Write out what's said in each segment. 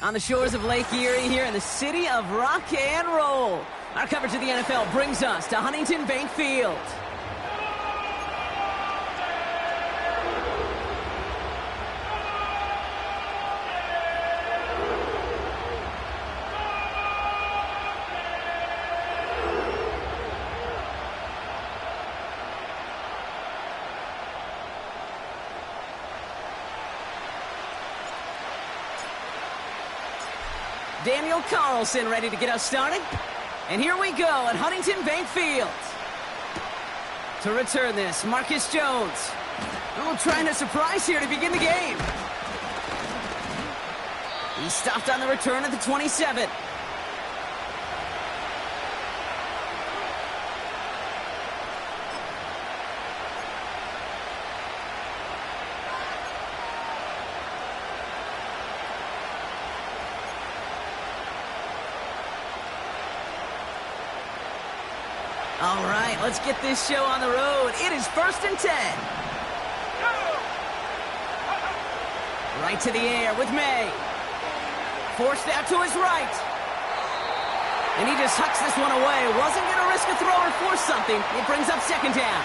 On the shores of Lake Erie here in the city of rock and roll. Our coverage of the NFL brings us to Huntington Bank Field. Daniel Carlson ready to get us started. And here we go at Huntington Bank Field. To return this, Marcus Jones. Trying to surprise here to begin the game. He stopped on the return at the 27. All right, let's get this show on the road. It is 1st and 10. Right to the air with May. Forced out to his right. And he just hucks this one away. Wasn't going to risk a throw or force something. It brings up 2nd down.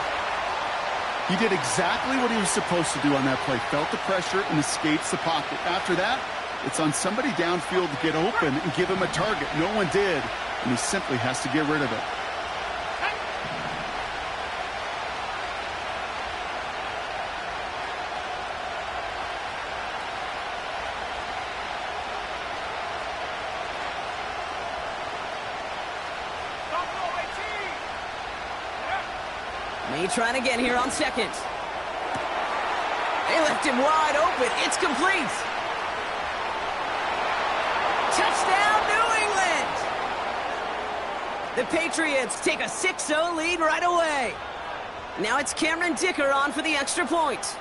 He did exactly what he was supposed to do on that play. Felt the pressure and escapes the pocket. After that, it's on somebody downfield to get open and give him a target. No one did, and he simply has to get rid of it. May trying again here on 2nd. They left him wide open. It's complete. Touchdown, New England! The Patriots take a 6-0 lead right away. Now it's Cameron Dicker on for the extra point.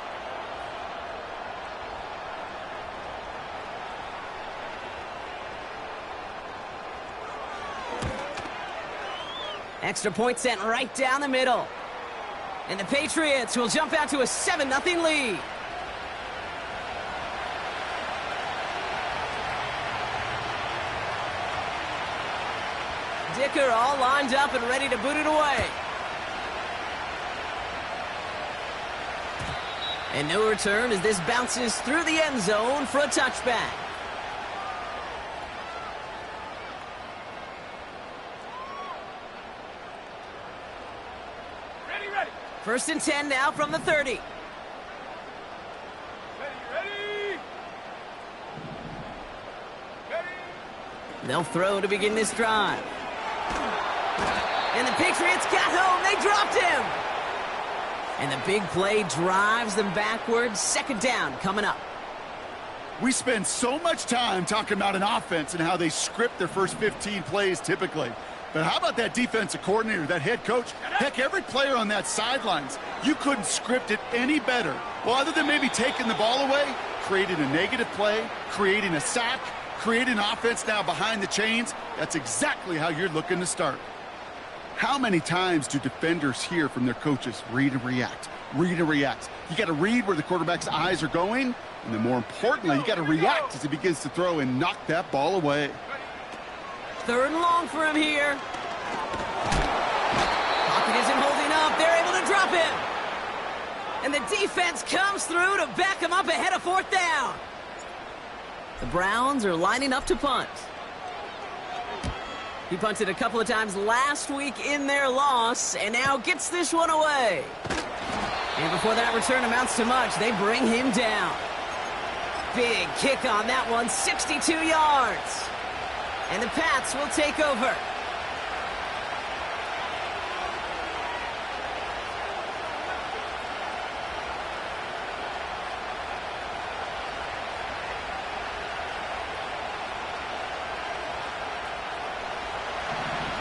Extra point sent right down the middle. And the Patriots will jump out to a 7-0 lead. Dicker all lined up and ready to boot it away. And no return as this bounces through the end zone for a touchback. Ready. 1st and 10 now from the 30. Ready. They'll throw to begin this drive. And the Patriots got home. They dropped him. And the big play drives them backwards. 2nd down coming up. We spend so much time talking about an offense and how they script their first 15 plays typically. But how about that defensive coordinator, that head coach? Heck, every player on that sidelines, you couldn't script it any better. Well, other than maybe taking the ball away, creating a negative play, creating a sack, creating an offense now behind the chains, that's exactly how you're looking to start. How many times do defenders hear from their coaches, read and react, read and react? You got to read where the quarterback's eyes are going, and then more importantly, you got to react as he begins to throw and knock that ball away. 3rd and long for him here. Pocket isn't holding up. They're able to drop him. And the defense comes through to back him up ahead of 4th down. The Browns are lining up to punt. He punted a couple of times last week in their loss, and now gets this one away. And before that return amounts to much, they bring him down. Big kick on that one, 62 yards. And the Pats will take over.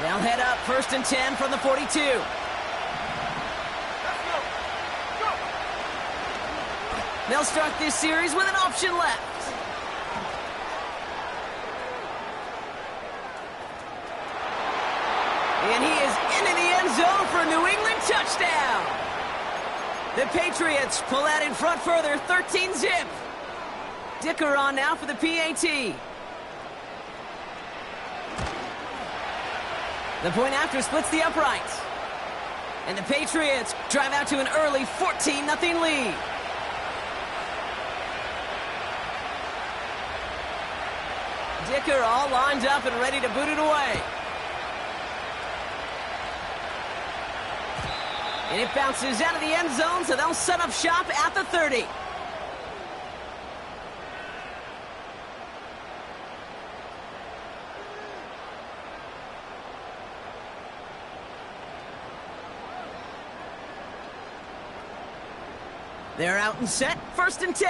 They'll head up 1st and 10 from the 42. They'll start this series with an option left. And he is into the end zone for a New England touchdown. The Patriots pull out in front further, 13-zip. Dicker on now for the PAT. The point after splits the uprights. And the Patriots drive out to an early 14-0 lead. Dicker all lined up and ready to boot it away. And it bounces out of the end zone, so they'll set up shop at the 30. They're out and set, 1st and 10.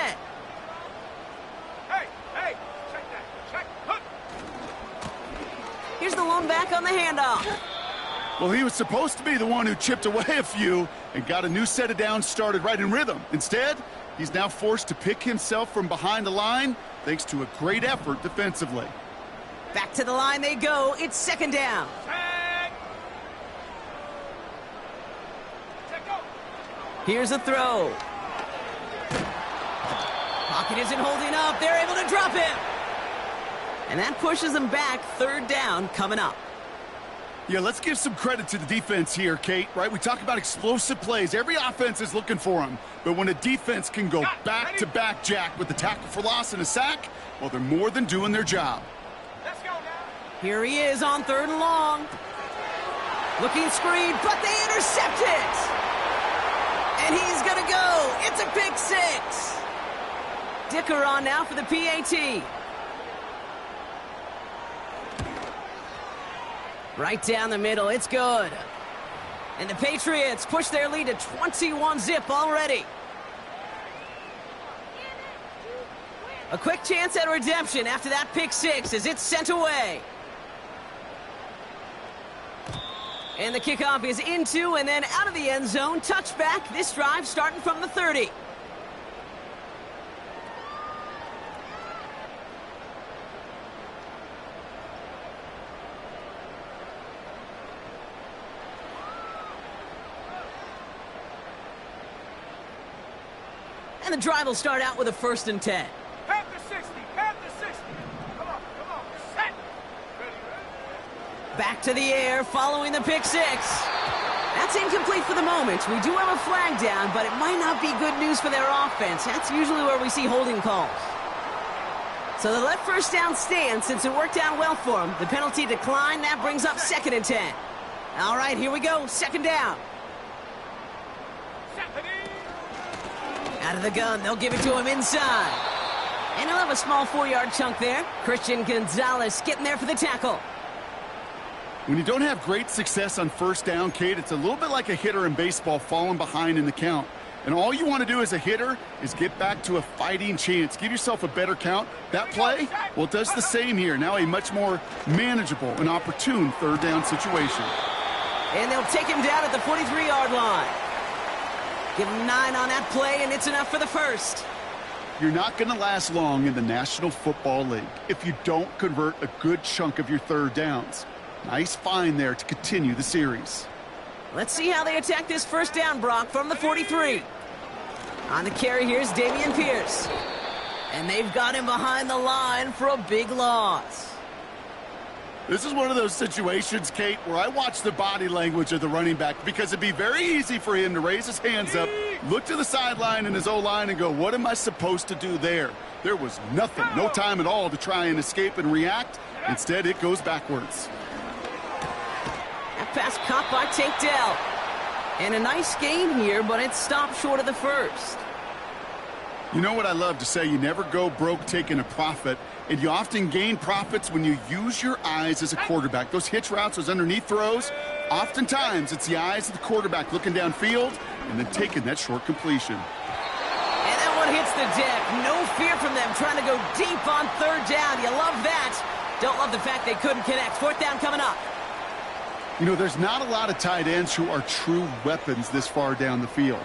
Hey, check that, check. Hook. Here's the lone back on the handoff. Well, he was supposed to be the one who chipped away a few and got a new set of downs started right in rhythm. Instead, he's now forced to pick himself from behind the line thanks to a great effort defensively. Back to the line they go. It's 2nd down. Check go. Here's a throw. Pocket isn't holding up. They're able to drop him. And that pushes them back. 3rd down coming up. Yeah, let's give some credit to the defense here, Kate, right? We talk about explosive plays. Every offense is looking for them. But when a defense can go back-to-back, Jack, with the tackle for loss and a sack, well, they're more than doing their job. Let's go now. Here he is on 3rd and long. Looking screen, but they intercept it. And he's going to go. It's a pick 6. Dicker on now for the PAT. Right down the middle, it's good. And the Patriots push their lead to 21-0 already. A quick chance at redemption after that pick 6 as it's sent away. And the kickoff is into and then out of the end zone. Touchback, this drive starting from the 30. And the drive will start out with a 1st and 10. Pat the 60, pat the 60. Come on, set. Ready. Back to the air following the pick 6. That's incomplete for the moment. We do have a flag down, but it might not be good news for their offense. That's usually where we see holding calls. So they let 1st down stand since it worked out well for them. The penalty declined. That brings up 2nd and 10. All right, here we go. 2nd down. Out of the gun, they'll give it to him inside. And he'll have a small 4-yard chunk there. Christian Gonzalez getting there for the tackle. When you don't have great success on 1st down, Kate, it's a little bit like a hitter in baseball falling behind in the count. And all you want to do as a hitter is get back to a fighting chance. Give yourself a better count. That play, well, it does the same here. Now a much more manageable and opportune 3rd down situation. And they'll take him down at the 43-yard line. Give him 9 on that play, and it's enough for the 1st. You're not going to last long in the National Football League if you don't convert a good chunk of your 3rd downs. Nice find there to continue the series. Let's see how they attack this 1st down, Brock, from the 43. On the carry, here's Dameon Pierce. And they've got him behind the line for a big loss. This is one of those situations, Kate, where I watch the body language of the running back because it'd be very easy for him to raise his hands up, look to the sideline in his O-line and go, what am I supposed to do there? There was nothing, no time at all to try and escape and react. Instead, it goes backwards. That pass caught by Tank Dell. And a nice gain here, but it stopped short of the 1st. You know what I love to say? You never go broke taking a profit, and you often gain profits when you use your eyes as a quarterback. Those hitch routes, those underneath throws, oftentimes it's the eyes of the quarterback looking downfield and then taking that short completion. And that one hits the deck. No fear from them trying to go deep on 3rd down. You love that. Don't love the fact they couldn't connect. 4th down coming up. You know, there's not a lot of tight ends who are true weapons this far down the field.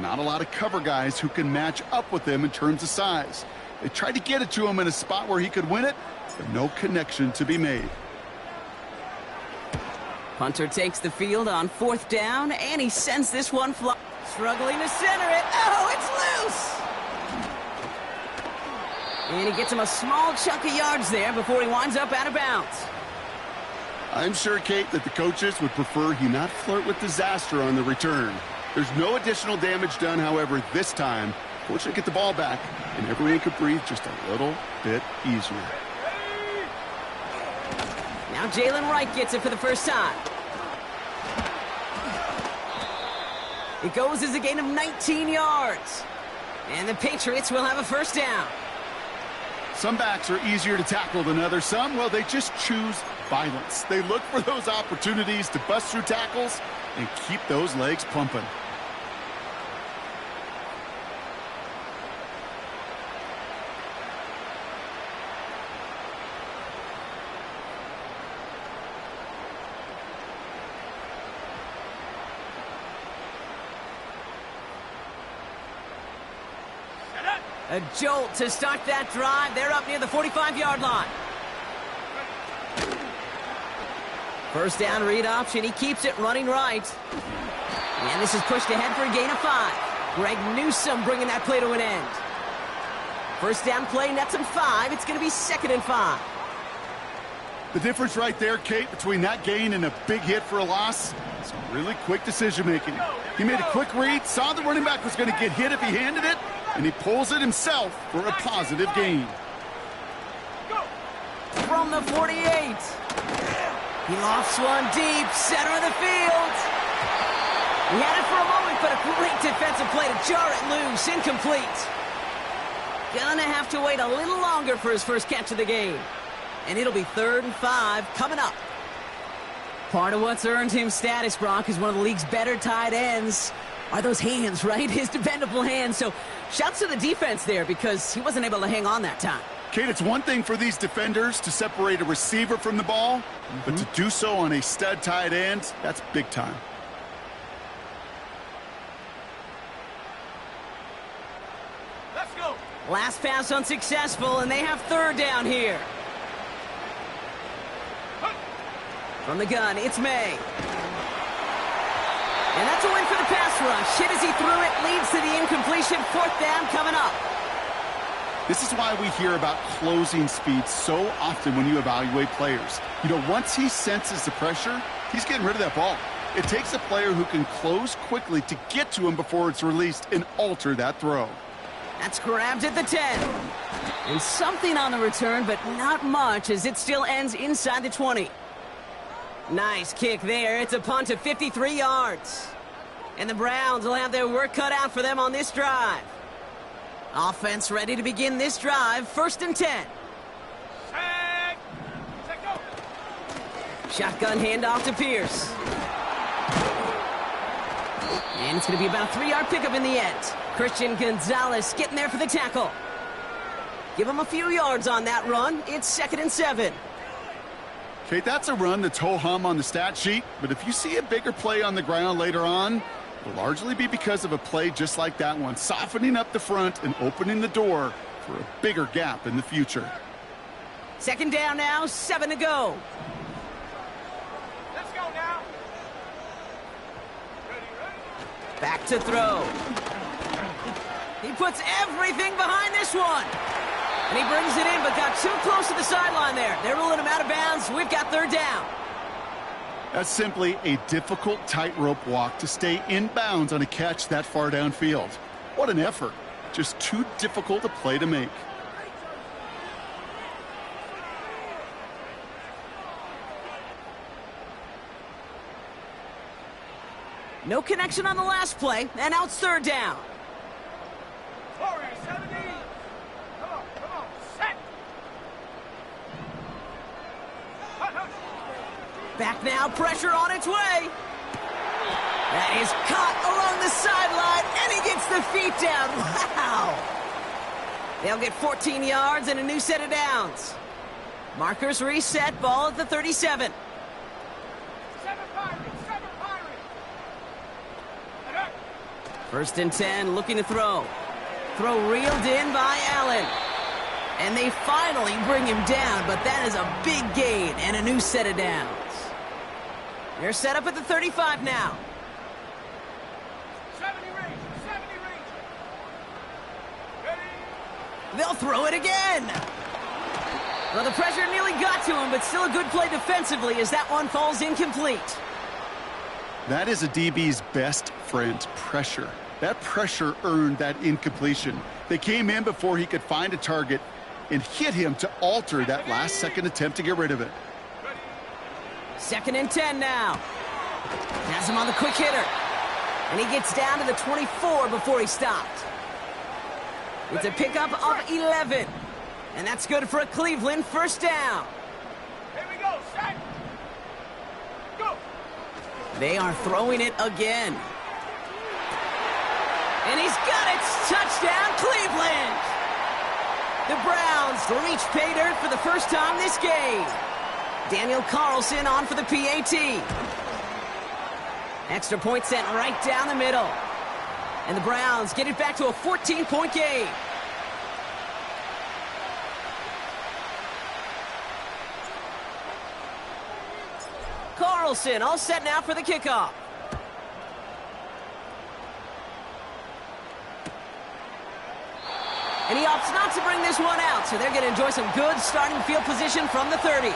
Not a lot of cover guys who can match up with him in terms of size. They tried to get it to him in a spot where he could win it, but no connection to be made. Punter takes the field on 4th down, and he sends this one flying. Struggling to center it. Oh, it's loose! And he gets him a small chunk of yards there before he winds up out of bounds. I'm sure, Kate, that the coaches would prefer he not flirt with disaster on the return. There's no additional damage done, however, this time. Fortunately, get the ball back, and everyone could breathe just a little bit easier. Now Jalen Wright gets it for the first time. It goes as a gain of 19 yards. And the Patriots will have a first down. Some backs are easier to tackle than others. Some, well, they just choose violence. They look for those opportunities to bust through tackles and keep those legs pumping. A jolt to start that drive. They're up near the 45-yard line. First down read option. He keeps it running right. And this is pushed ahead for a gain of 5. Greg Newsome bringing that play to an end. First down play, nets him 5. It's going to be 2nd and 5. The difference right there, Kate, between that gain and a big hit for a loss is really quick decision-making. He made a quick read, saw the running back was going to get hit if he handed it, and he pulls it himself for a positive gain. From the 48. He lofts one deep, center of the field. He had it for a moment, but a great defensive play to jar it loose, incomplete. Gonna have to wait a little longer for his first catch of the game. And it'll be 3rd and 5 coming up. Part of what's earned him status, Brock, is one of the league's better tight ends. Are those hands, right? His dependable hands. So shouts to the defense there because he wasn't able to hang on that time. Kate, it's one thing for these defenders to separate a receiver from the ball, but to do so on a stud tight end, that's big time. Let's go. Last pass unsuccessful, and they have 3rd down here. From the gun, it's May. And that's a win for the pass rush. Hit as he threw it, leads to the incompletion. 4th down coming up. This is why we hear about closing speed so often when you evaluate players. You know, once he senses the pressure, he's getting rid of that ball. It takes a player who can close quickly to get to him before it's released and alter that throw. That's grabbed at the 10. And something on the return, but not much as it still ends inside the 20. Nice kick there. It's a punt of 53 yards. And the Browns will have their work cut out for them on this drive. Offense ready to begin this drive. 1st and 10. Set, go. Shotgun handoff to Pierce. And it's going to be about a 3-yard pickup in the end. Christian Gonzalez getting there for the tackle. Give him a few yards on that run. It's 2nd and 7. Kate, that's a run that's ho-hum on the stat sheet, but if you see a bigger play on the ground later on, it'll largely be because of a play just like that one, softening up the front and opening the door for a bigger gap in the future. 2nd down now, 7 to go. Let's go now. Ready. Back to throw. He puts everything behind this one. And he brings it in, but got too close to the sideline there. They're ruling him out of bounds. We've got 3rd down. That's simply a difficult tightrope walk to stay in bounds on a catch that far downfield. What an effort. Just too difficult a play to make. No connection on the last play, and now it's 3rd down. Corey, 70. Come on. Set. Back now, pressure on its way. That is caught along the sideline, and he gets the feet down. Wow. They'll get 14 yards and a new set of downs. Markers reset, ball at the 37. 7 Pirates. 1st and 10, looking to throw. Throw reeled in by Allen. And they finally bring him down, but that is a big gain and a new set of downs. They're set up at the 35 now. 70 range. They'll throw it again. Well, the pressure nearly got to him, but still a good play defensively as that one falls incomplete. That is a DB's best friend, pressure. That pressure earned that incompletion. They came in before he could find a target and hit him to alter that last-second attempt to get rid of it. 2nd and 10 now. Has him on the quick hitter. And he gets down to the 24 before he stopped. It's a pickup of 11. And that's good for a Cleveland first down. Here we go, set. Go. They are throwing it again. And he's got it. Touchdown, Cleveland. The Browns reach pay dirt for the first time this game. Daniel Carlson on for the PAT. Extra point sent right down the middle. And the Browns get it back to a 14-point game. Carlson all set now for the kickoff. And he opts not to bring this one out, so they're going to enjoy some good starting field position from the 30.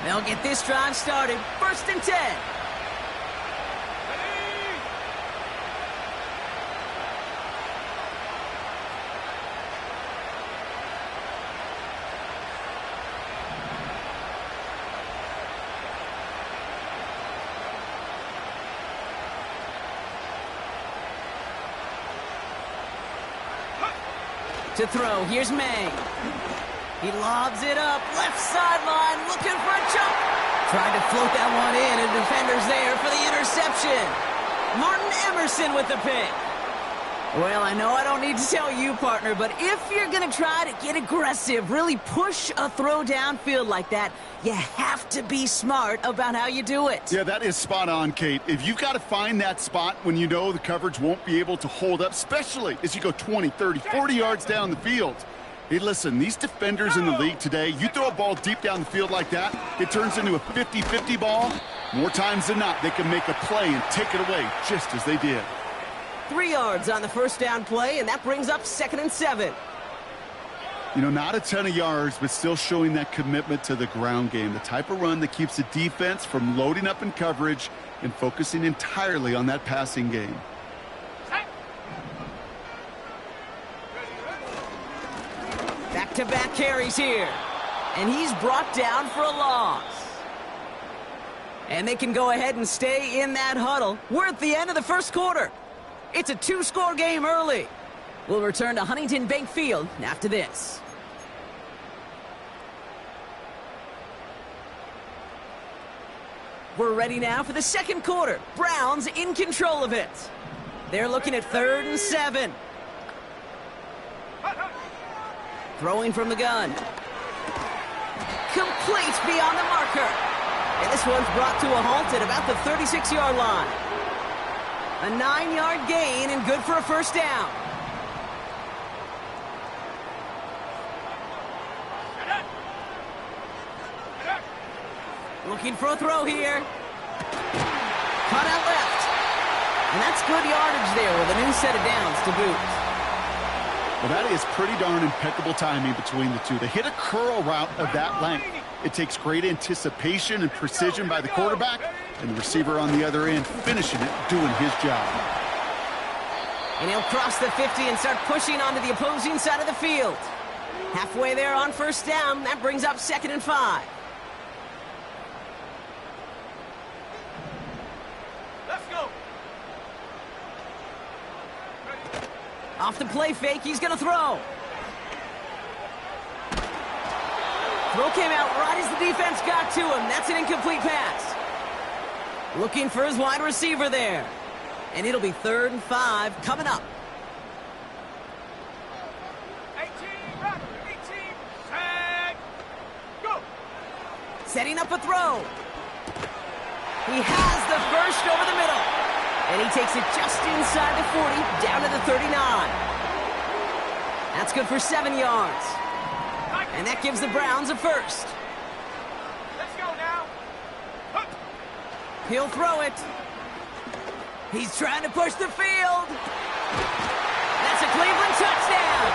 They'll get this drive started. 1st and 10. To throw, here's May. He lobs it up, left sideline, looking for a jump. Tried to float that one in, and defender's there for the interception. Martin Emerson with the pick. Well, I know I don't need to tell you, partner, but if you're going to try to get aggressive, really push a throw downfield like that, you have to be smart about how you do it. Yeah, that is spot on, Kate. If you've got to find that spot when you know the coverage won't be able to hold up, especially as you go 20, 30, 40 yards down the field. Hey, listen, these defenders in the league today, you throw a ball deep down the field like that, it turns into a 50-50 ball. More times than not, they can make a play and take it away just as they did. 3 yards on the first down play, and that brings up 2nd and 7. You know, not a ton of yards, but still showing that commitment to the ground game. The type of run that keeps the defense from loading up in coverage and focusing entirely on that passing game. Back-to-back carries here. And he's brought down for a loss. And they can go ahead and stay in that huddle. We're at the end of the first quarter. It's a 2-score game early. We'll return to Huntington Bank Field after this. We're ready now for the second quarter. Browns in control of it. They're looking at 3rd and 7. Throwing from the gun. Complete beyond the marker. And this one's brought to a halt at about the 36-yard line. A 9-yard gain and good for a first down. Looking for a throw here. Cut out left. And that's good yardage there with a new set of downs to boot. Well, that is pretty darn impeccable timing between the two. They hit a curl route of that length. It takes great anticipation and precision by the quarterback, and the receiver on the other end finishing it, doing his job. And he'll cross the 50 and start pushing onto the opposing side of the field. Halfway there on first down, that brings up 2nd and 5. Let's go. Off the play fake, he's going to throw. Throw came out right as the defense got to him. That's an incomplete pass. Looking for his wide receiver there. And it'll be 3rd and 5 coming up. 18, right, 18, set, go. Setting up a throw. He has the first over the middle. And he takes it just inside the 40, down to the 39. That's good for 7 yards. And that gives the Browns a first. Let's go now. He'll throw it. He's trying to push the field. That's a Cleveland touchdown.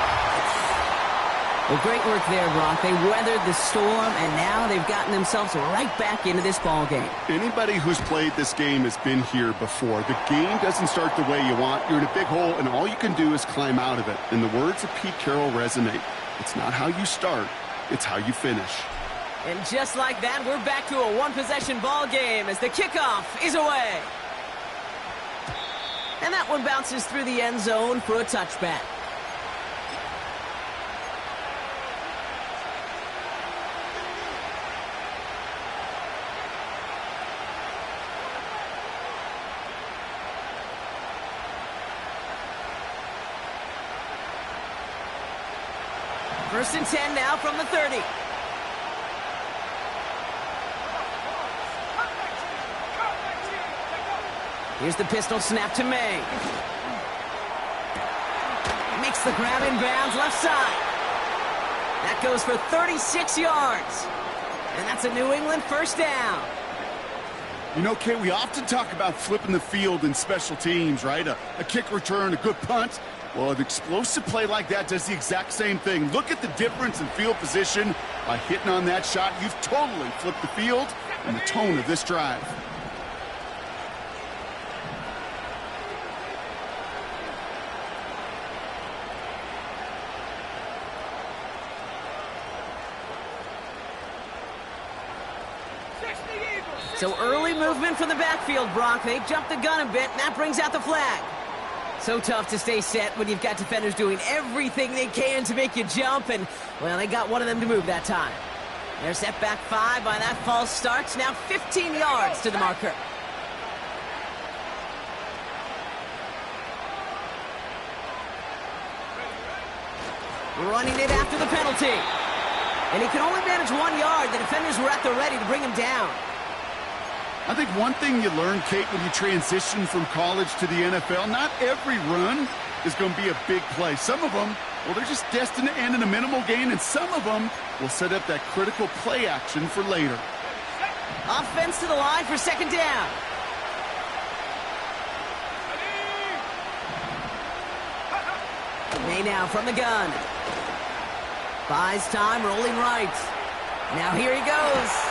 Well, great work there, Brock. They weathered the storm, and now they've gotten themselves right back into this ball game. Anybody who's played this game has been here before. The game doesn't start the way you want. You're in a big hole, and all you can do is climb out of it. And the words of Pete Carroll resonate. It's not how you start, it's how you finish. And just like that, we're back to a one-possession ball game as the kickoff is away. And that one bounces through the end zone for a touchback. First and 10 now from the 30. Here's the pistol snap to May. Makes the grab in bounds left side. That goes for 36 yards. And that's a New England first down. You know, Kay, we often talk about flipping the field in special teams, right? A kick return, a good punt. Well, an explosive play like that does the exact same thing. Look at the difference in field position. By hitting on that shot, you've totally flipped the field and the tone of this drive. So early movement from the backfield, Brock. They jumped the gun a bit, and that brings out the flag. So tough to stay set when you've got defenders doing everything they can to make you jump, and, well, they got one of them to move that time. They're set back 5 by that false start. Now 15 yards to the marker. Running it after the penalty. And he can only manage 1 yard. The defenders were at the ready to bring him down. I think one thing you learn, Kate, when you transition from college to the NFL, not every run is going to be a big play. Some of them, well, they're just destined to end in a minimal gain, and some of them will set up that critical play action for later. Offense to the line for second down. May now from the gun. Buys time, rolling right. Now here he goes.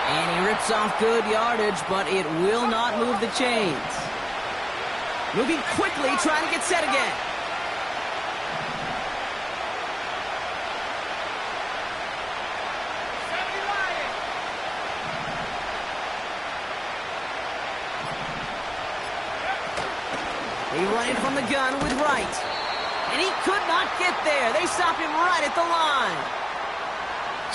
And he rips off good yardage, but it will not move the chains. Moving quickly, trying to get set again. They run it from the gun with Wright. And he could not get there. They stop him right at the line.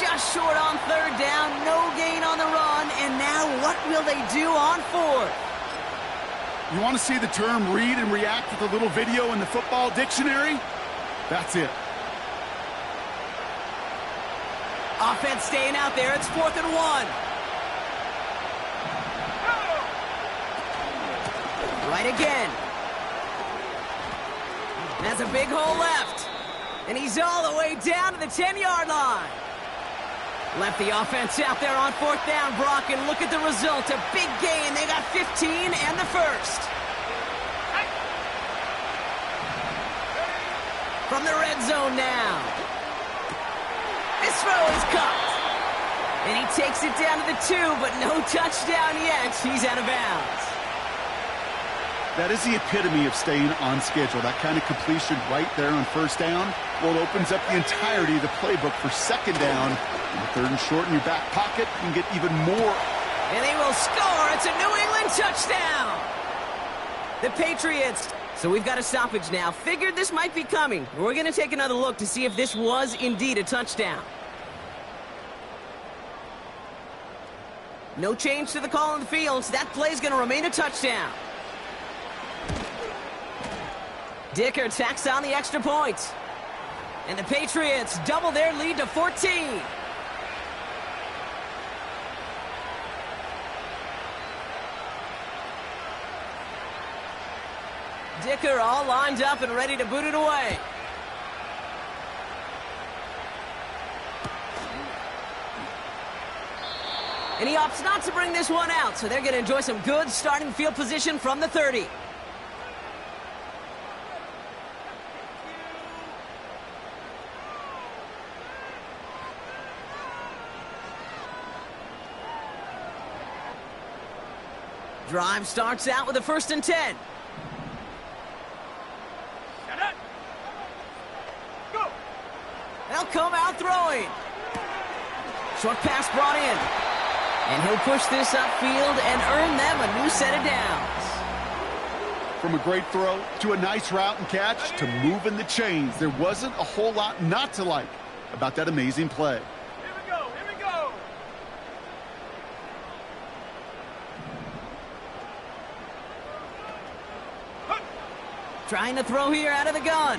Just short on third down, no gain on the run, and now what will they do on fourth? You want to see the term read and react with a little video in the football dictionary? That's it. Offense staying out there. It's 4th and 1. Right again. That's a big hole left. And he's all the way down to the 10-yard line. Left the offense out there on 4th down, Brock, and look at the result. A big gain. They got 15 and the first. From the red zone now. This throw is caught. And he takes it down to the 2, but no touchdown yet. He's out of bounds. That is the epitome of staying on schedule. That kind of completion right there on first down, well, it opens up the entirety of the playbook for second down. And 3rd and short in your back pocket, you can get even more. And they will score. It's a New England touchdown. The Patriots. So we've got a stoppage now. Figured this might be coming. We're going to take another look to see if this was indeed a touchdown. No change to the call on the field. So that play's going to remain a touchdown. Dicker tacks on the extra point. And the Patriots double their lead to 14. Dicker all lined up and ready to boot it away. And he opts not to bring this one out, so they're going to enjoy some good starting field position from the 30. Drive starts out with a 1st and 10. Go. They'll come out throwing. Short pass brought in. And he'll push this upfield and earn them a new set of downs. From a great throw to a nice route and catch to moving the chains, there wasn't a whole lot not to like about that amazing play. Here we go. Here we go. Trying to throw here out of the gun.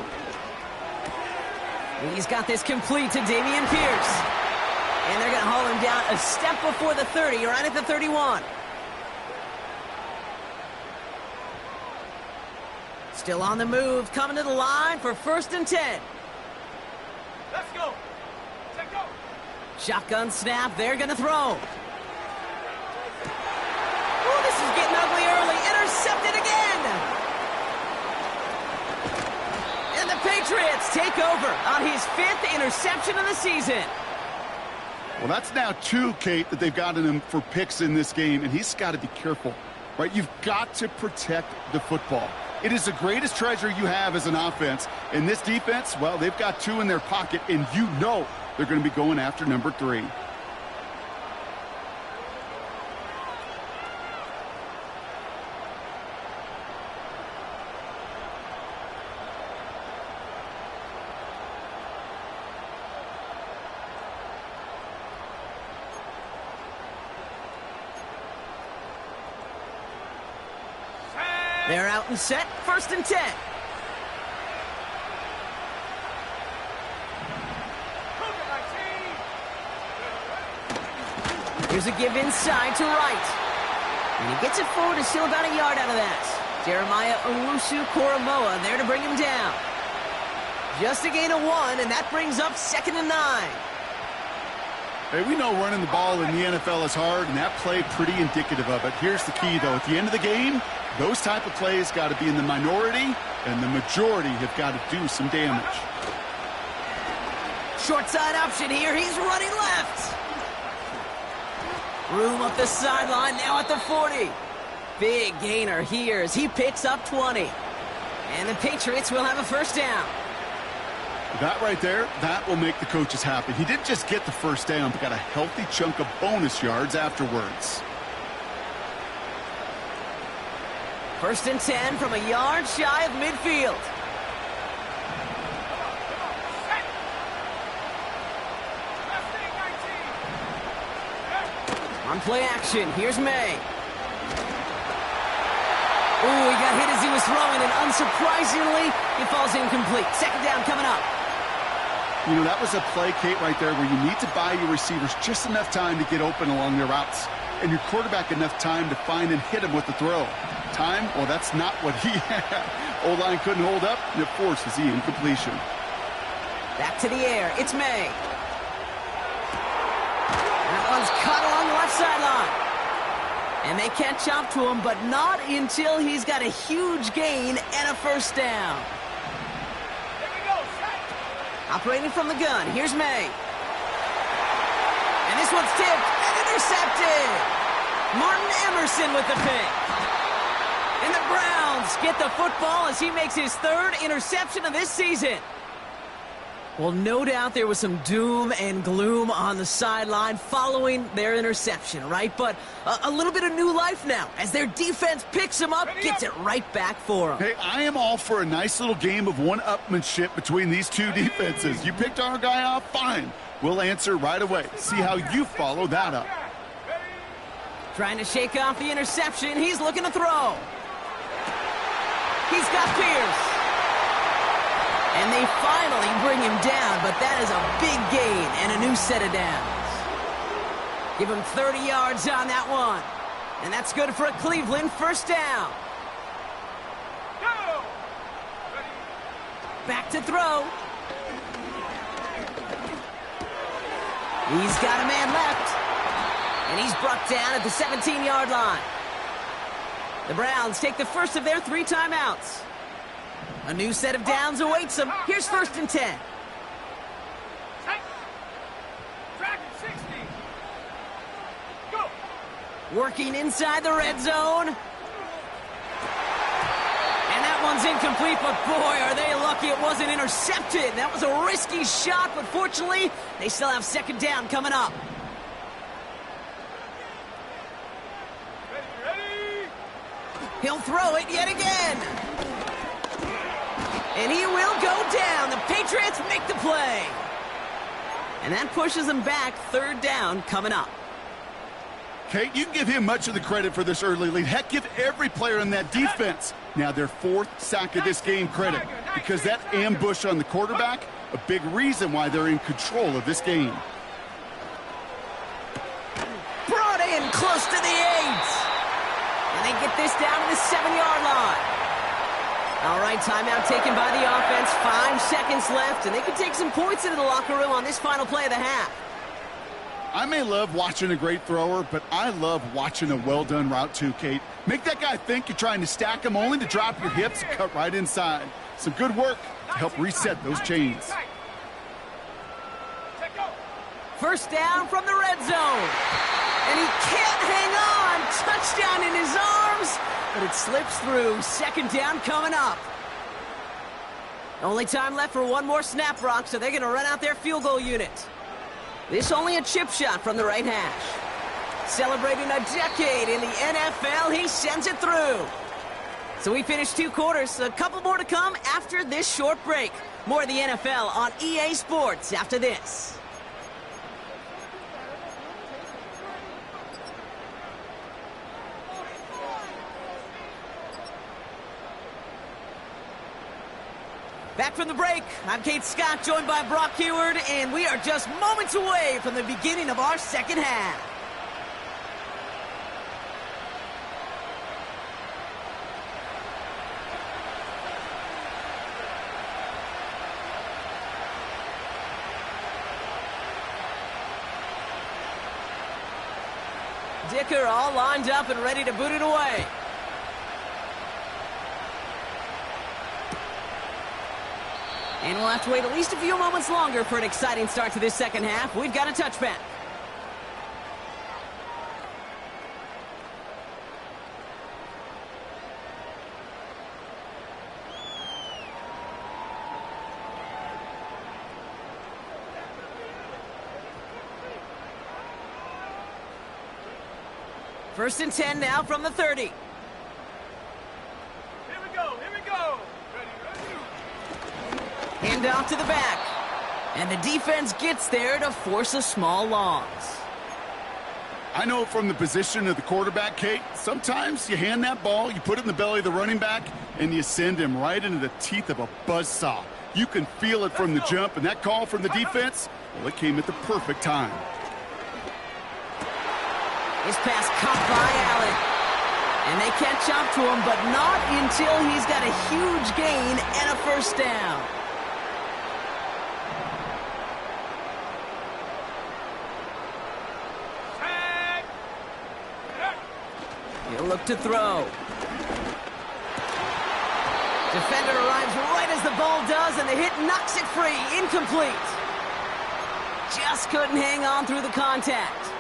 He's got this complete to Dameon Pierce. And they're going to haul him down a step before the 30, right at the 31. Still on the move, coming to the line for 1st and 10. Let's go. Take go. Shotgun snap, they're going to throw. Ooh, this is getting ugly early. Intercepted again. And the Patriots take over on his 5th interception of the season. Well, that's now 2, Kate, that they've gotten him for picks in this game, and he's got to be careful, right? You've got to protect the football. It is the greatest treasure you have as an offense, and this defense, well, they've got 2 in their pocket, and you know they're going to be going after number 3. They're out and set, 1st and 10. Here's a give inside to right. And he gets it forward, is still about a yard out of that. Jeremiah Owusu-Koramoah there to bring him down. Just a gain of 1, and that brings up 2nd and 9. Hey, we know running the ball in the NFL is hard, and that play pretty indicative of it. Here's the key, though. At the end of the game, those type of plays got to be in the minority, and the majority have got to do some damage. Short side option here. He's running left. Room up the sideline, now at the 40. Big gainer here as he picks up 20. And the Patriots will have a 1st down. That right there, that will make the coaches happy. He didn't just get the 1st down, but got a healthy chunk of bonus yards afterwards. 1st and 10 from a yard shy of midfield. On play action, here's May. Ooh, he got hit as he was throwing, and unsurprisingly, he falls incomplete. 2nd down coming up. You know, that was a play, Kate, right there where you need to buy your receivers just enough time to get open along their routes, and your quarterback enough time to find and hit him with the throw. Time? Well, that's not what he had. O-line couldn't hold up, and it forces the incompletion. Back to the air. It's May. That one's caught along the left sideline. And they catch up to him, but not until he's got a huge gain and a 1st down. Here we go. Set. Operating from the gun, here's May. And this one's tipped and intercepted. Martin Emerson with the pick. And the Browns get the football as he makes his 3rd interception of this season. Well, no doubt there was some doom and gloom on the sideline following their interception, right? But a little bit of new life now as their defense picks him up, gets it right back for him. Hey, I am all for a nice little game of one-upmanship between these 2 defenses. You picked our guy off, fine. We'll answer right away. See how you follow that up. Trying to shake off the interception. He's looking to throw. He's got Pierce. And they finally bring him down, but that is a big gain and a new set of downs. Give him 30 yards on that one. And that's good for a Cleveland 1st down. Go. Back to throw. He's got a man left. And he's brought down at the 17-yard line. The Browns take the first of their 3 timeouts. A new set of downs awaits them. Here's 1st and 10. Working inside the red zone. And that one's incomplete, but boy, are they lucky it wasn't intercepted. That was a risky shot, but fortunately, they still have 2nd down coming up. Ready. He'll throw it yet again. And he will go down. The Patriots make the play. And that pushes them back. 3rd down coming up. Kate, you can give him much of the credit for this early lead. Heck, give every player in that defense now their 4th sack of this game credit, because that ambush on the quarterback, a big reason why they're in control of this game. Brought in close to the 8. And they get this down to the 7-yard line. All right, timeout taken by the offense. 5 seconds left, and they can take some points into the locker room on this final play of the half. I may love watching a great thrower, but I love watching a well-done route too, Kate. Make that guy think you're trying to stack him only to drop your hips and cut right inside. Some good work to help reset those chains. 1st down from the red zone. And he can't hang on. Touchdown in his arms, but it slips through. 2nd down coming up. Only time left for one more snap, Brock, so they're going to run out their field goal unit. This only a chip shot from the right hash. Celebrating a decade in the NFL, he sends it through. So we finished 2 quarters. A couple more to come after this short break. More of the NFL on EA Sports after this. Back from the break, I'm Kate Scott, joined by Brock Heward, and we are just moments away from the beginning of our 2nd half. Dicker all lined up and ready to boot it away. And we'll have to wait at least a few moments longer for an exciting start to this 2nd half. We've got a touchback. First and 10 now from the 30. Here we go. Hand off to the back. And the defense gets there to force a small loss. I know from the position of the quarterback, Kate, sometimes you hand that ball, you put it in the belly of the running back, and you send him right into the teeth of a buzzsaw. You can feel it from the jump, and that call from the defense, well, it came at the perfect time. This pass caught by Allen. And they catch up to him, but not until he's got a huge gain and a 1st down. He'll look to throw. Defender arrives right as the ball does, and the hit knocks it free. Incomplete. Just couldn't hang on through the contact.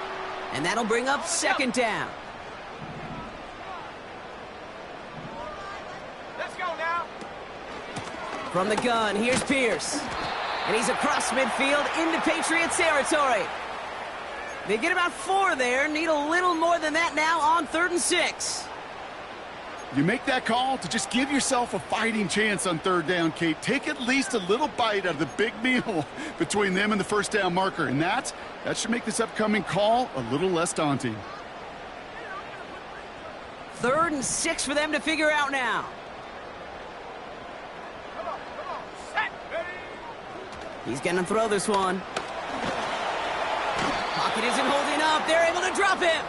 And that'll bring up 2nd down. Let's go now. From the gun, here's Pierce. And he's across midfield into Patriots territory. They get about 4 there. Need a little more than that now on 3rd and 6. You make that call to just give yourself a fighting chance on 3rd down, Kate. Take at least a little bite out of the big meal between them and the 1st down marker. And that should make this upcoming call a little less daunting. 3rd and 6 for them to figure out now. Come on. Set. Ready. He's going to throw this one. Pocket isn't holding up. They're able to drop him.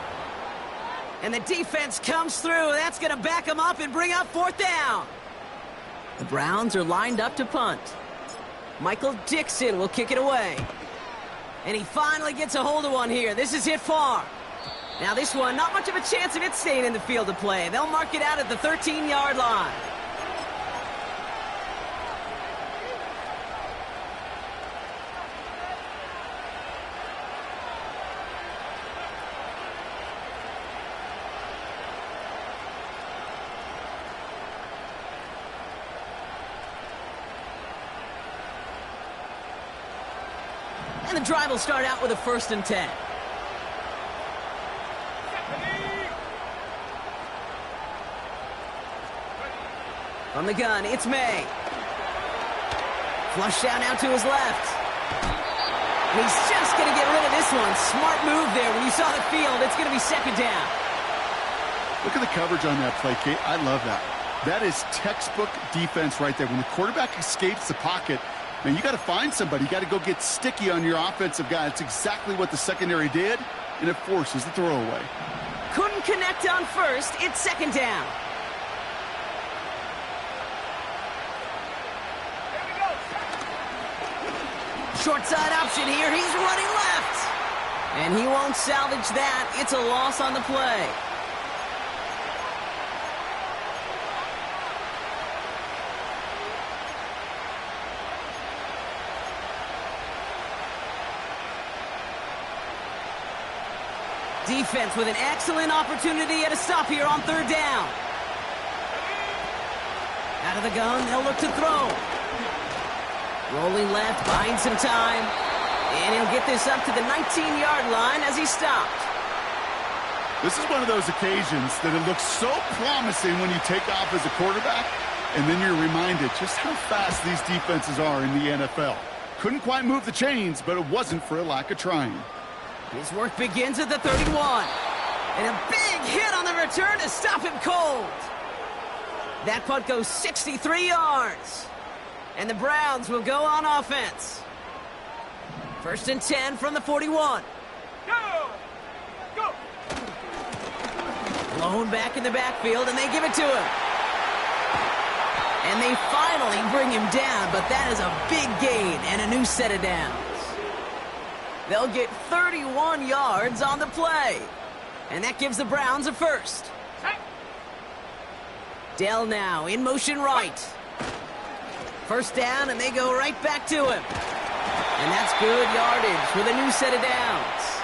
And the defense comes through. That's going to back him up and bring up 4th down. The Browns are lined up to punt. Michael Dixon will kick it away. And he finally gets a hold of one here. This is hit far. Now this one, not much of a chance of it staying in the field of play. They'll mark it out at the 13-yard line. And the drive will start out with a 1st and 10. From the gun, it's May. Flush down out to his left. And he's just going to get rid of this one. Smart move there. When you saw the field, it's going to be 2nd down. Look at the coverage on that play, Kate. I love that. That is textbook defense right there. When the quarterback escapes the pocket, man, you got to find somebody. You got to go get sticky on your offensive guy. It's exactly what the secondary did, and it forces the throwaway. Couldn't connect on 1st. It's 2nd down. Short side option here. He's running left. And he won't salvage that. It's a loss on the play. Defense with an excellent opportunity at a stop here on 3rd down. Out of the gun, they'll look to throw. Rolling left, buying some time. And he'll get this up to the 19-yard line as he stopped. This is one of those occasions that it looks so promising when you take off as a quarterback, and then you're reminded just how fast these defenses are in the NFL. Couldn't quite move the chains, but it wasn't for a lack of trying. His work begins at the 31. And a big hit on the return to stop him cold. That punt goes 63 yards. And the Browns will go on offense. 1st and 10 from the 41. Go! Go! Blown back in the backfield, and they give it to him. And they finally bring him down, but that is a big gain and a new set of downs. They'll get 31 yards on the play. And that gives the Browns a 1st. Dell now in motion right. 1st down, and they go right back to him. And that's good yardage with a new set of downs.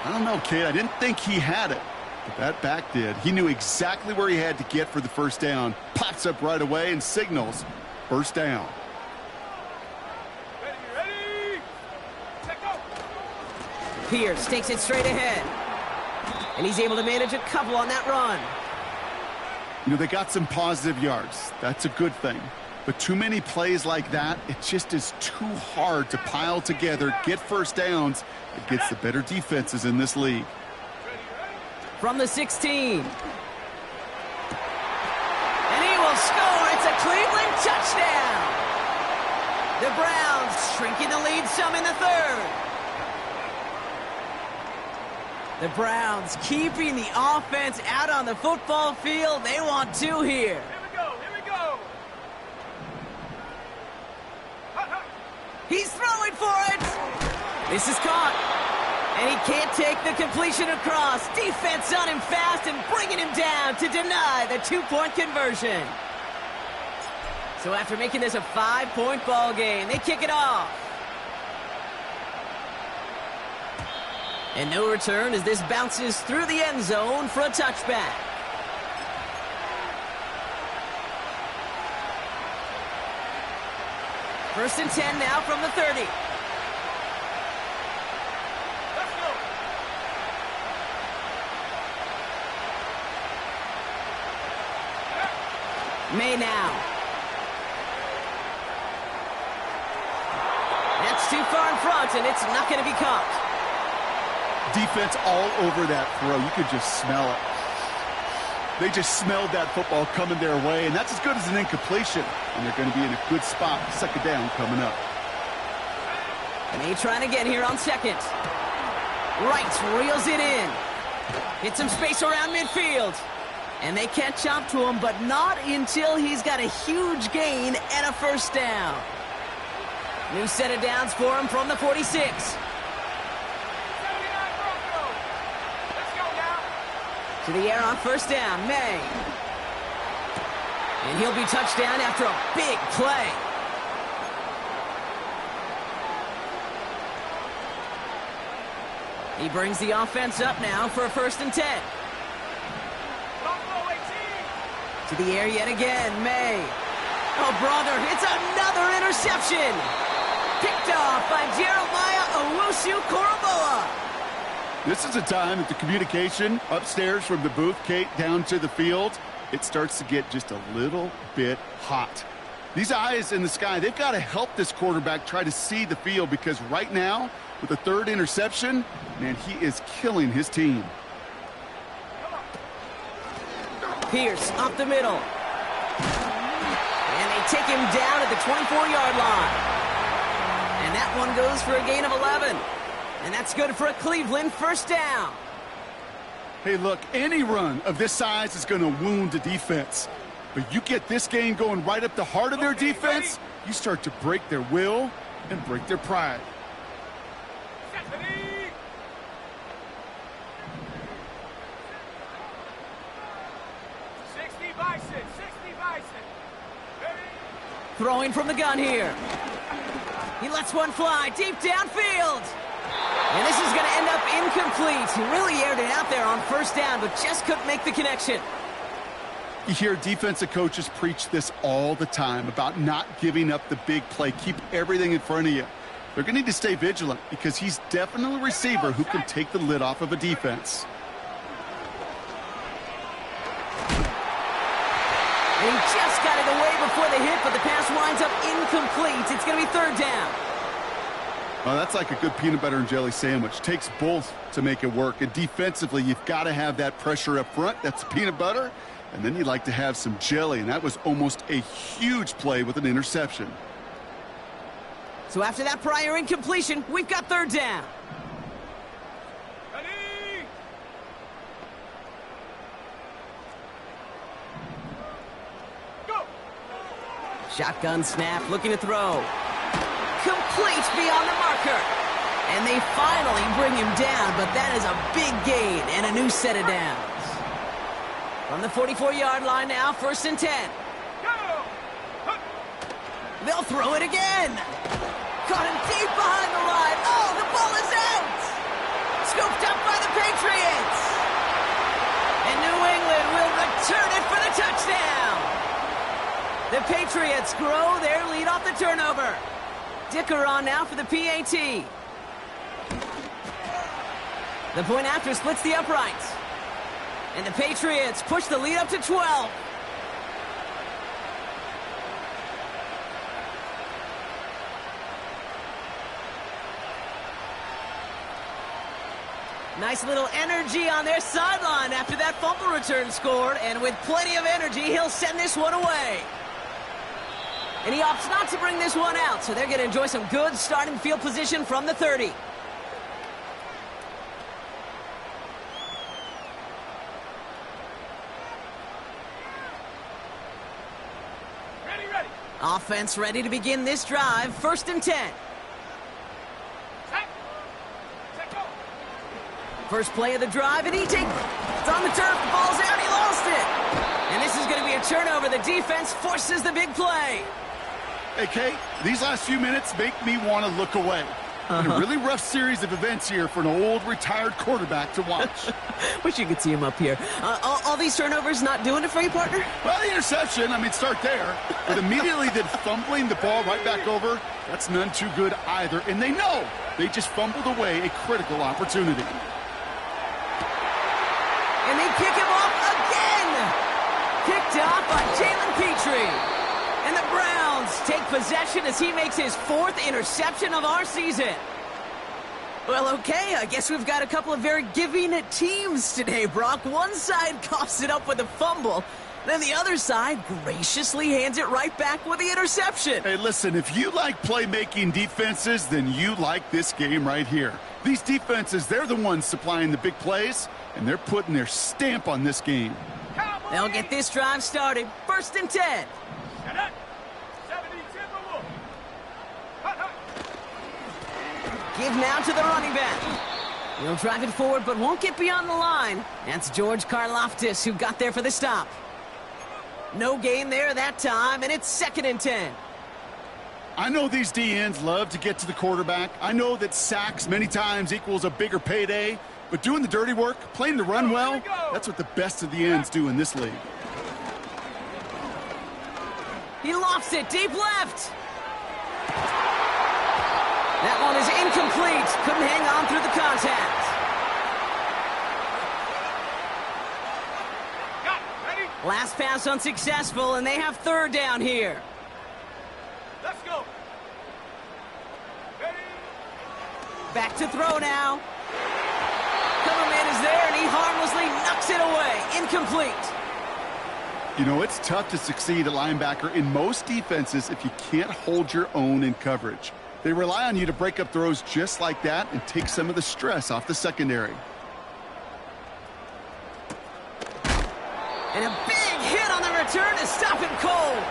I don't know, kid. I didn't think he had it, but that back did. He knew exactly where he had to get for the 1st down. Pops up right away and signals 1st down. Ready! Set, go! Pierce takes it straight ahead. And he's able to manage a couple on that run. You know, they got some positive yards. That's a good thing. But too many plays like that, it just is too hard to pile together, get 1st downs against the better defenses in this league. From the 16. And he will score. It's a Cleveland touchdown. The Browns shrinking the lead some in the 3rd. The Browns keeping the offense out on the football field. They want 2 here. Here we go! Here we go! He's throwing for it. This is caught. And he can't take the completion across. Defense on him fast and bringing him down to deny the 2-point conversion. So after making this a 5-point ball game, they kick it off. And no return as this bounces through the end zone for a touchback. First and 10 now from the 30. Let's go! May now. That's too far in front, and it's not going to be caught. Defense all over that throw. You could just smell it. They just smelled that football coming their way, and that's as good as an incompletion. And they're going to be in a good spot. 2nd down coming up. May trying to get here on 2nd. Wright reels it in. Hits some space around midfield. And they catch up to him, but not until he's got a huge gain and a 1st down. New set of downs for him from the 46. 79 Broncos! To the air on first down, May. And he'll be touchdown after a big play. He brings the offense up now for a 1st and 10. To the air yet again, May. Oh, brother, it's another interception. Picked off by Jeremiah Owusu-Koramoah. This is a time that the communication upstairs from the booth, Kate, down to the field, it starts to get just a little bit hot. These eyes in the sky, they've got to help this quarterback try to see the field, because right now, with the 3rd interception, man, he is killing his team. Pierce up the middle. And they take him down at the 24-yard line. And that one goes for a gain of 11. And that's good for a Cleveland 1st down. Hey, look, any run of this size is going to wound the defense. But you get this game going right up the heart of their defense, you start to break their will and break their pride. 60 Bison. Throwing from the gun here. He lets one fly deep downfield. And this is going to end up incomplete. He really aired it out there on 1st down, but just couldn't make the connection. You hear defensive coaches preach this all the time about not giving up the big play. Keep everything in front of you. They're going to need to stay vigilant, because he's definitely a receiver who can take the lid off of a defense. And he just got it away before the hit, but the pass winds up incomplete. It's going to be 3rd down. Well, that's like a good peanut butter and jelly sandwich. Takes both to make it work. And defensively, you've got to have that pressure up front. That's peanut butter. And then you'd like to have some jelly. And that was almost a huge play with an interception. So after that prior incompletion, we've got 3rd down. Ready? Go! Shotgun snap, looking to throw. Complete beyond the marker. And they finally bring him down, but that is a big gain and a new set of downs. From the 44-yard line now, 1st and 10. Go! They'll throw it again. Caught him deep behind the line. Oh, the ball is out. Scooped up by the Patriots. And New England will return it for the touchdown. The Patriots grow their lead off the turnover. Dicker on now for the PAT. The point after splits the uprights. And the Patriots push the lead up to 12. Nice little energy on their sideline after that fumble return scored. And with plenty of energy, he'll send this one away. And he opts not to bring this one out, so they're going to enjoy some good starting field position from the 30. Ready. Offense ready to begin this drive. 1st and 10. Set, go! First play of the drive, and it's on the turf. The ball's out. He lost it. And this is going to be a turnover. The defense forces the big play. Hey, Kate, these last few minutes make me want to look away. A really rough series of events here for an old retired quarterback to watch. Wish you could see him up here. All these turnovers not doing it for you, partner? Well, the interception, start there. But immediately then fumbling the ball right back over, that's none too good either. And they know they just fumbled away a critical opportunity. And they kick him off again. Picked off by Jalen Petrie. And the Browns take possession as he makes his 4th interception of our season. Well, okay, I guess we've got a couple of very giving teams today, Brock. One side coughs it up with a fumble. Then the other side graciously hands it right back with the interception. Hey, listen, if you like playmaking defenses, then you like this game right here. These defenses, they're the ones supplying the big plays, and they're putting their stamp on this game. They'll get this drive started. 1st and 10. Give now to the running back. He'll drive it forward, but won't get beyond the line. That's George Karlaftis who got there for the stop. No gain there that time, and it's 2nd and 10. I know these DNs love to get to the quarterback. I know that sacks many times equals a bigger payday, but doing the dirty work, playing the run well, that's what the best of the ends do in this league. He lofts it deep left. That one is incomplete. Couldn't hang on through the contact. Ready? Last pass unsuccessful, and they have 3rd down here. Let's go. Ready? Back to throw now. Coverman is there, and he harmlessly knocks it away. Incomplete. You know, it's tough to succeed at linebacker in most defenses if you can't hold your own in coverage. They rely on you to break up throws just like that and take some of the stress off the secondary. And a big hit on the return to stop him cold.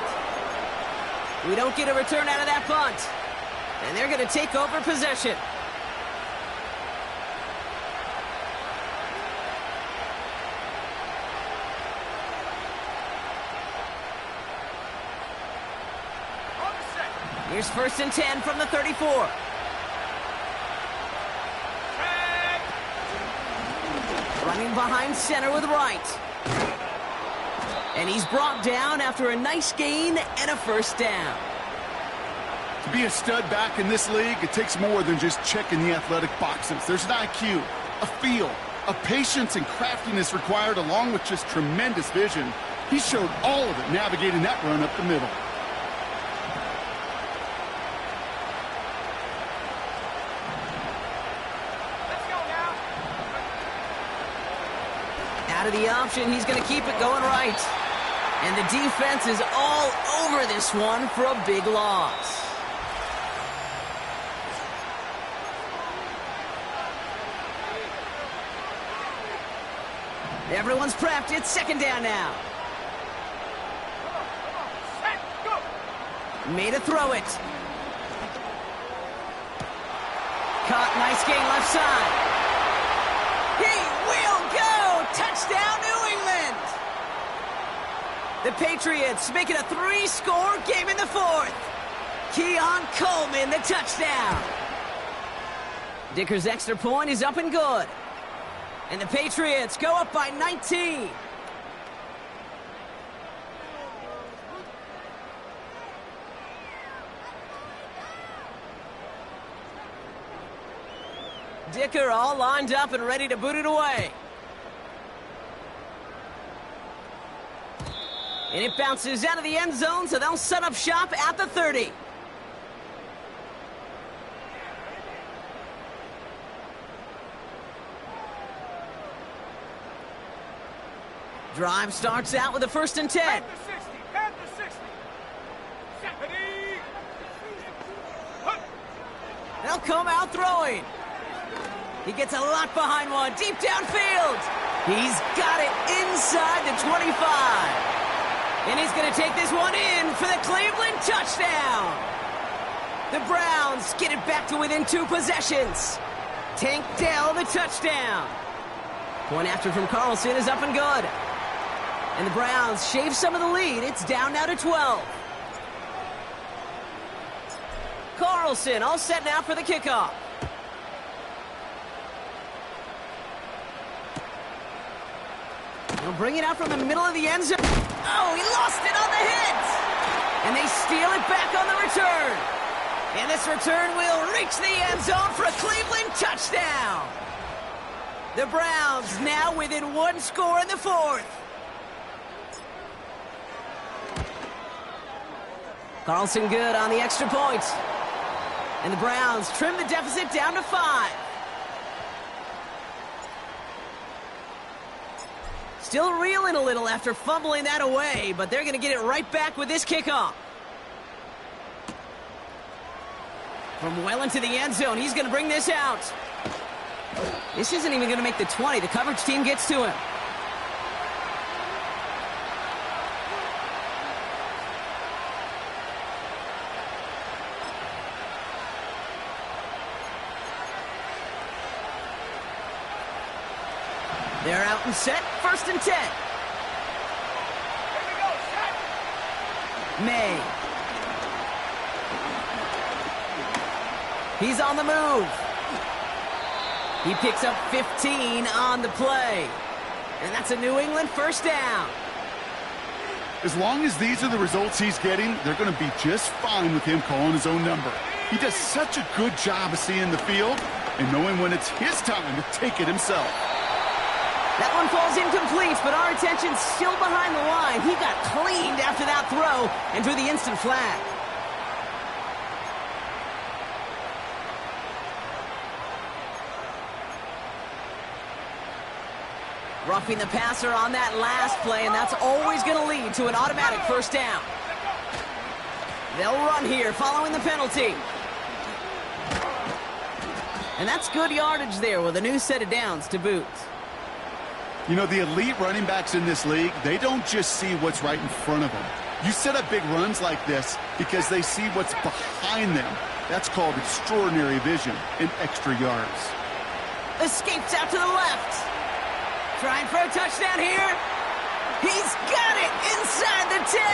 We don't get a return out of that punt. And they're going to take over possession. Here's 1st and 10 from the 34. Running behind center with Wright. And he's brought down after a nice gain and a 1st down. To be a stud back in this league, it takes more than just checking the athletic boxes. There's an IQ, a feel, a patience and craftiness required along with just tremendous vision. He showed all of it navigating that run up the middle. Out of the option, he's going to keep it going right. And the defense is all over this one for a big loss. Everyone's prepped. It's 2nd down now. Set, go. Made a throw it. Caught, nice gain left side. He will go! Touchdown, New England! The Patriots make it a 3-score game in the 4th. Keon Coleman, the touchdown. Dicker's extra point is up and good. And the Patriots go up by 19. Dicker all lined up and ready to boot it away. And it bounces out of the end zone, so they'll set up shop at the 30. Drive starts out with a 1st and 10. At the 60. At the 60. Set. Ready? Hunt. They'll come out throwing. He gets a lot behind one, deep downfield. He's got it inside the 25. And he's going to take this one in for the Cleveland touchdown. The Browns get it back to within 2 possessions. Tank Dell the touchdown. Point after from Carlson is up and good. And the Browns shave some of the lead. It's down now to 12. Carlson all set now for the kickoff. He'll bring it out from the middle of the end zone. Oh, he lost it on the hit! And they steal it back on the return. And this return will reach the end zone for a Cleveland touchdown. The Browns now within 1 score in the 4th. Carlson good on the extra point. And the Browns trim the deficit down to 5. Still reeling a little after fumbling that away, but they're going to get it right back with this kickoff. From well into the end zone, he's going to bring this out. This isn't even going to make the 20. The coverage team gets to him. They're out and set, 1st and 10. Here we go, set. May. He's on the move. He picks up 15 on the play. And that's a New England 1st down. As long as these are the results he's getting, they're going to be just fine with him calling his own number. He does such a good job of seeing the field and knowing when it's his time to take it himself. That one falls incomplete, but our attention's still behind the line. He got cleaned after that throw and drew the instant flag. Roughing the passer on that last play, and that's always going to lead to an automatic 1st down. They'll run here following the penalty. And that's good yardage there with a new set of downs to boot. You know, the elite running backs in this league, they don't just see what's right in front of them. You set up big runs like this because they see what's behind them. That's called extraordinary vision and extra yards. Escapes out to the left. Trying for a touchdown here. He's got it inside the 10.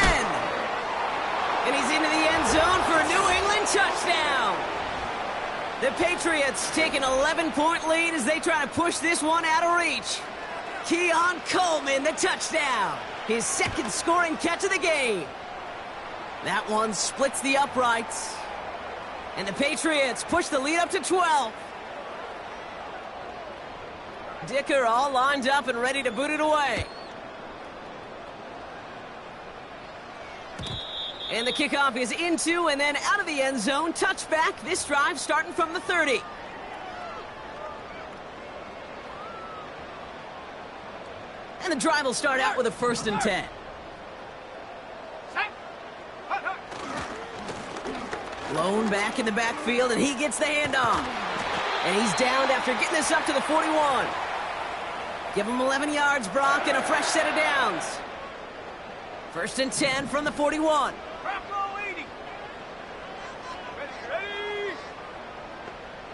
And he's into the end zone for a New England touchdown. The Patriots take an 11-point lead as they try to push this one out of reach. Keon Coleman, the touchdown. His 2nd scoring catch of the game. That one splits the uprights. And the Patriots push the lead up to 12. Dicker all lined up and ready to boot it away. And the kickoff is into and then out of the end zone. Touchback, this drive starting from the 30. And the drive will start out with a 1st and 10. Set. Hut, hut. Lone back in the backfield, and he gets the handoff. And he's downed after getting this up to the 41. Give him 11 yards, Brock, and a fresh set of downs. 1st and 10 from the 41. Bronco leading. Ready.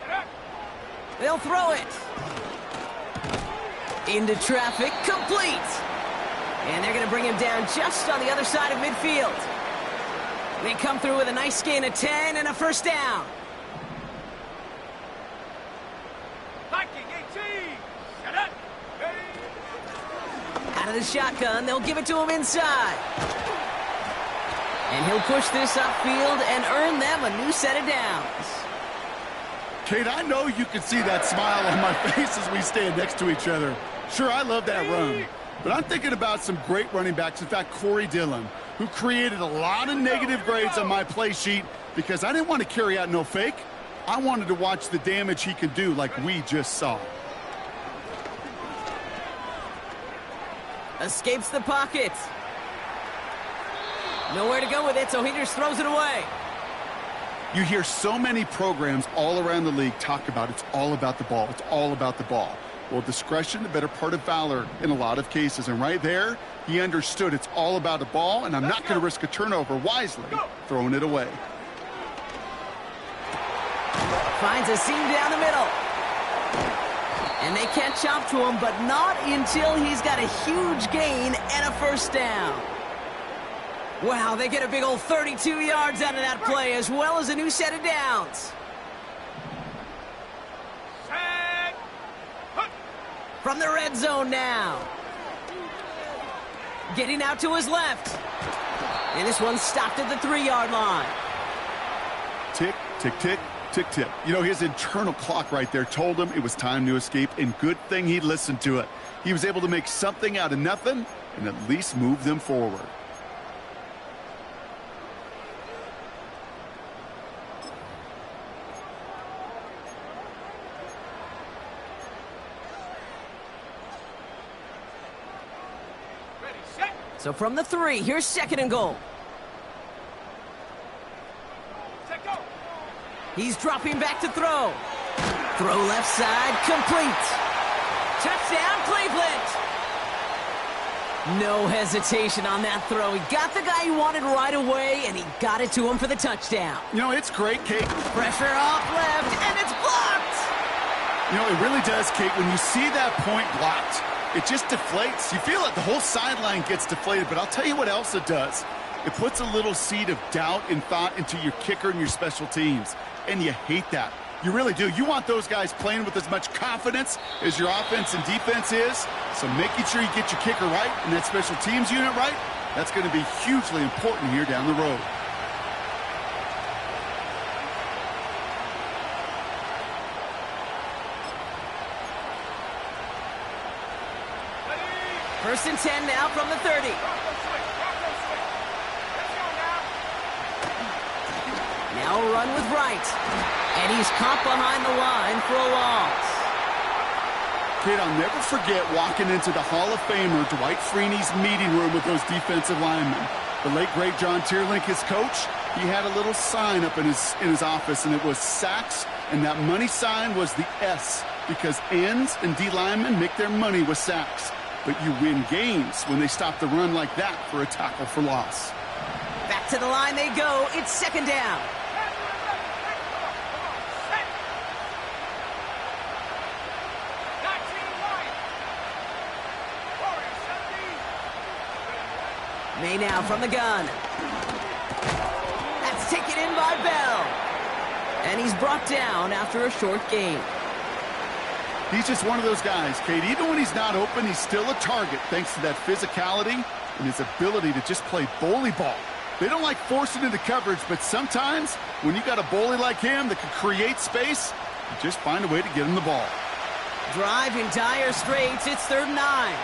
Get up. They'll throw it. Into traffic, complete. And they're going to bring him down just on the other side of midfield. They come through with a nice gain of 10 and a 1st down. Viking 18. Get up. Ready. Out of the shotgun, they'll give it to him inside. And he'll push this upfield and earn them a new set of downs. Kate, I know you can see that smile on my face as we stand next to each other. Sure, I love that run. But I'm thinking about some great running backs. In fact, Corey Dillon, who created a lot of negative grades on my play sheet because I didn't want to carry out no fake. I wanted to watch the damage he could do like we just saw. Escapes the pocket. Nowhere to go with it, so he just throws it away. You hear so many programs all around the league talk about it's all about the ball. It's all about the ball. Well, discretion, the better part of valor in a lot of cases. And right there, he understood it's all about the ball, and I'm not going to risk a turnover wisely, throwing it away. Finds a seam down the middle. And they catch up to him, but not until he's got a huge gain and a 1st down. Wow, they get a big old 32 yards out of that play, as well as a new set of downs. Set. Hut. From the red zone now. Getting out to his left. And this one stopped at the 3-yard line. Tick, tick, tick, tick, tick. You know, his internal clock right there told him it was time to escape, and good thing he listened to it. He was able to make something out of nothing and at least move them forward. Ready, set. So from the 3, here's 2nd and goal. Set, go. He's dropping back to throw. Throw left side, complete. Touchdown, Cleveland. No hesitation on that throw. He got the guy he wanted right away, and he got it to him for the touchdown. You know, it's great, Kate. Pressure off left, and it's blocked. You know, it really does, Kate. When you see that point blocked, It just deflates. You feel it. The whole sideline gets deflated, but I'll tell you what else it does. It puts a little seed of doubt and thought into your kicker and your special teams, and you hate that. You really do. You want those guys playing with as much confidence as your offense and defense is, so making sure you get your kicker right and that special teams unit right, that's going to be hugely important here down the road. First and 10 now from the 30. Now a run with Wright. And he's caught behind the line for a loss. Kid, I'll never forget walking into the Hall of Famer Dwight Freeney's meeting room with those defensive linemen. The late, great John Tierlink, his coach, he had a little sign up in his office, and it was sacks, and that money sign was the S, because ends and D linemen make their money with sacks. But you win games when they stop the run like that for a tackle for loss. Back to the line they go. It's second down. May now from the gun. That's taken in by Bell. And he's brought down after a short gain. He's just one of those guys, Kate. Even when he's not open, he's still a target thanks to that physicality and his ability to just play bully ball. They don't like forcing into coverage, but sometimes when you got a bully like him that can create space, you just find a way to get him the ball. Drive in dire straits. It's 3rd and 9.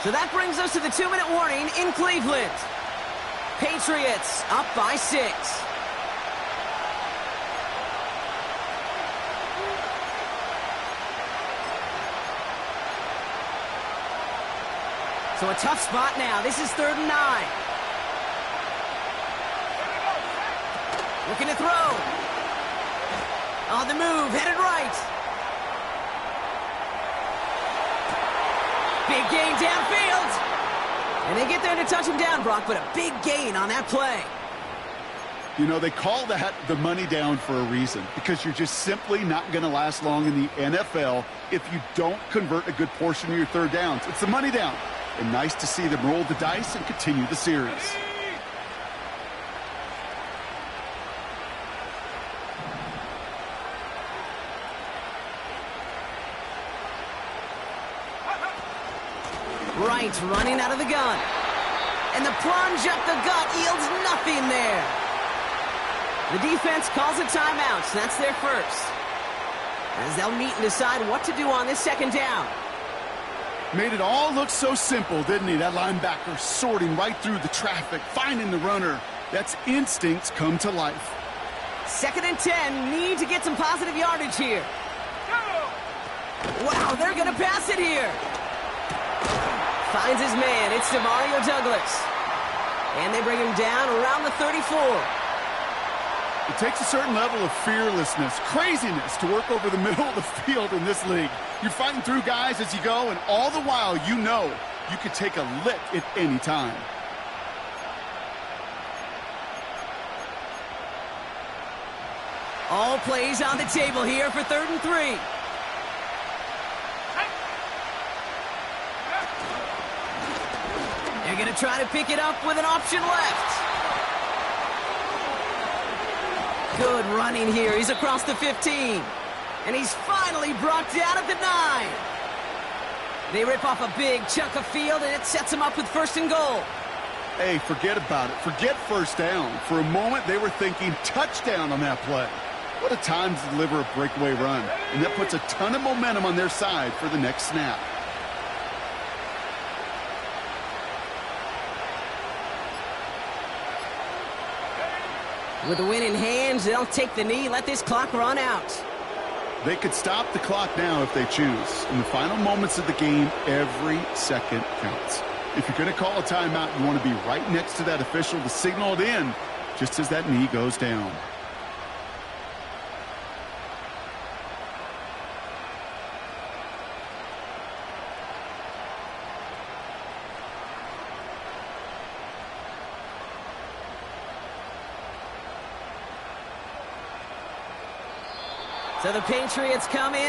So that brings us to the 2-minute warning in Cleveland. Patriots up by 6. So a tough spot now. This is 3rd and 9. Looking to throw. On the move, headed right. Big gain downfield. And they get there to touch him down, Brock, but a big gain on that play. You know, they call that the money down for a reason, because you're just simply not going to last long in the NFL if you don't convert a good portion of your third downs. It's the money down. And nice to see them roll the dice and continue the series. Wright running out of the gun. And the plunge up the gut yields nothing there. The defense calls a timeout. So that's their first. As they'll meet and decide what to do on this second down. Made it all look so simple, didn't he? That linebacker sorting right through the traffic, finding the runner. That's instincts come to life. 2nd and 10. Need to get some positive yardage here. Wow, they're going to pass it here. Finds his man. It's DeMario Douglas. And they bring him down around the 34. It takes a certain level of fearlessness, craziness to work over the middle of the field in this league. You're fighting through guys as you go, and all the while you know you could take a lick at any time. All plays on the table here for 3rd and 3. They're going to try to pick it up with an option left. Good running here. He's across the 15. And he's finally brought down at the 9. They rip off a big chunk of field, and it sets them up with 1st and goal. Hey, forget about it. Forget first down. For a moment, they were thinking touchdown on that play. What a time to deliver a breakaway run. And that puts a ton of momentum on their side for the next snap. With the win in hand, they'll take the knee, let this clock run out. They could stop the clock now if they choose. In the final moments of the game, every second counts. If you're going to call a timeout, you want to be right next to that official to signal it in just as that knee goes down. So the Patriots come in.